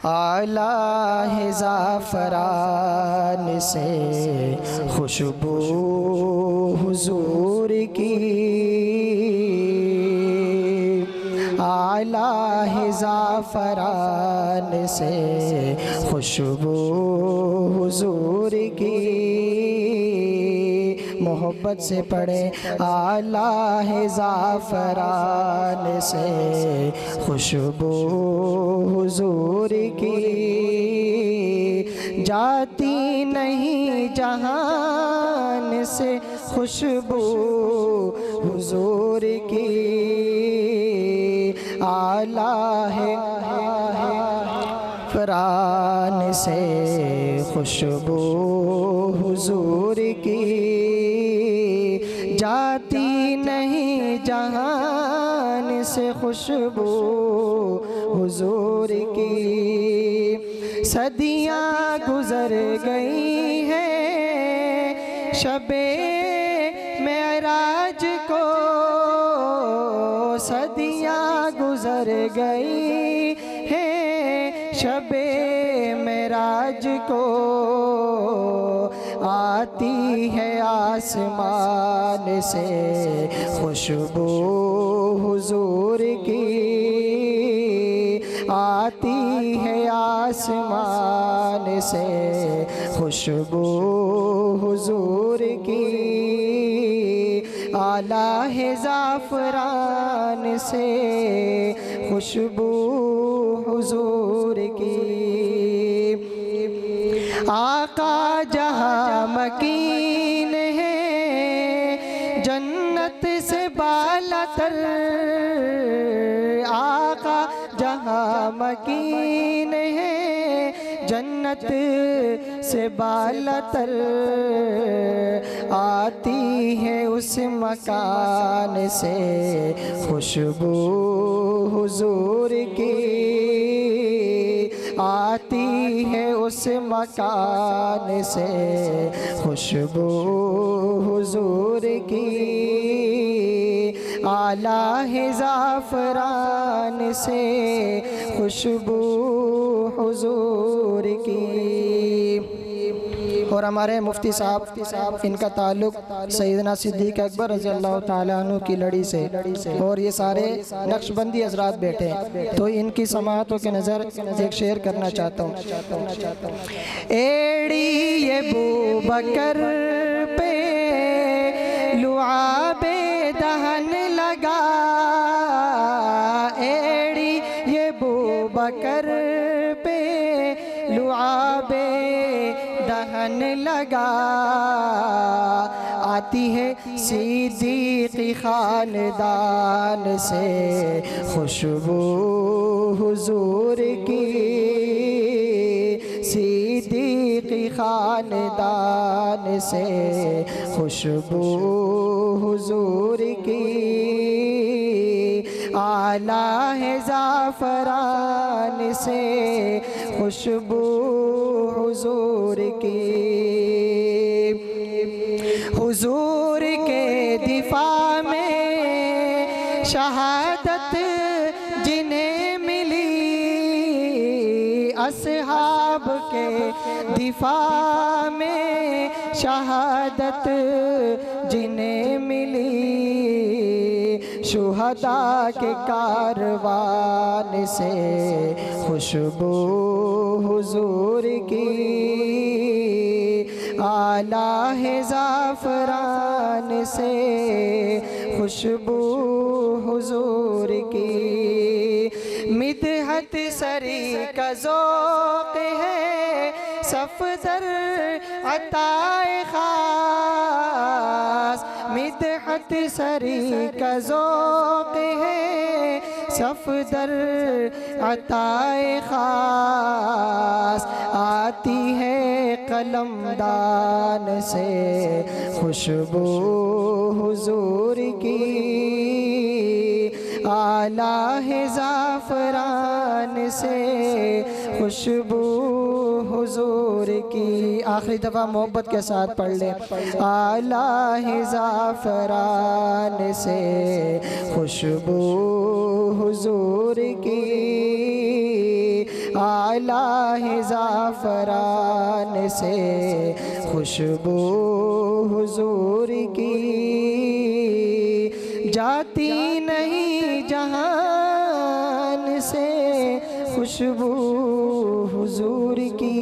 आला है ज़ाफ़रान से खुशबू हुजूर की, आला है ज़ाफ़रान से खुशबू हुजूर की। मोहब्बत से पढ़े आला है ज़ाफ़रान से खुशबू हुजूर की, जाती नहीं जहान से खुशबू हुजूर की। आला है ज़ाफ़रान से खुशबू हुजूर की, जाती नहीं जहान से खुशबू हुजूर की। सदियाँ गुज़र गई हैं शबे मेराज को, सदियाँ गुज़र गई हैं शबे मेराज को। आती है आसमान से खुशबू हुजूर की, आती है आसमान से खुशबू हुजूर की। आला है ज़ाफ़रान से खुशबू हुजूर की। आका जहाँ मकीन है जन्नत से बालातर, आका जहाँ मकीन है जन्नत से बालातर, आती है उस मकान से खुशबू हुजूर की, आती है उस मकान से खुशबू हुजूर की। आला है ज़ाफ़रान से खुशबू हुजूर की। और हमारे मुफ्ती साहब इनका ताल्लुक़ सैयदना सिद्दीक़ अकबर रज़ी अल्लाह ताला अन्हु की लड़ी से, और ये सारे नक्शबंदी हज़रात बैठे हैं, तो इनकी समाअतों के नज़र एक शेर करना चाहता हूँ। एड़ी ये बूबकर पे लुआबे दहन लगा, एड़ी ये बूबकर पे लुआबे दहन लगा, आती है सिद्दीक़ी ख़ानदान से खुशबू हुजूर की, सिद्दीक़ी ख़ानदान से खुशबू हुजूर की। आला है ज़ाफ़रान से खुशबू हुजूर की। हुजूर के दिफा में शहादत जिन्हें मिली, असहाब के दिफा में शहादत जिन्हें मिली, शुहदा के कारवान से खुशबू हुजूर की। आला है ज़ाफ़रान से खुशबू हुजूर की। मिदहत सरी का ज़ौक़ है सफ़दर अताए ख़ास, मिदहत सरी का ज़ौक़ है सफ़दर अताए ख़ास, आती है कलमदान से खुशबू हुजूर की। आला है ज़ाफ़रान से खुशबू हुजूर की। आखिरी दफ़ा मोहब्बत के साथ पढ़ ले। आला है ज़ाफ़रान से खुशबू हुजूर की। आला है ज़ाफ़रान से खुशबू हुजूर की, जाती नहीं जहान से खुशबू हुजूर की।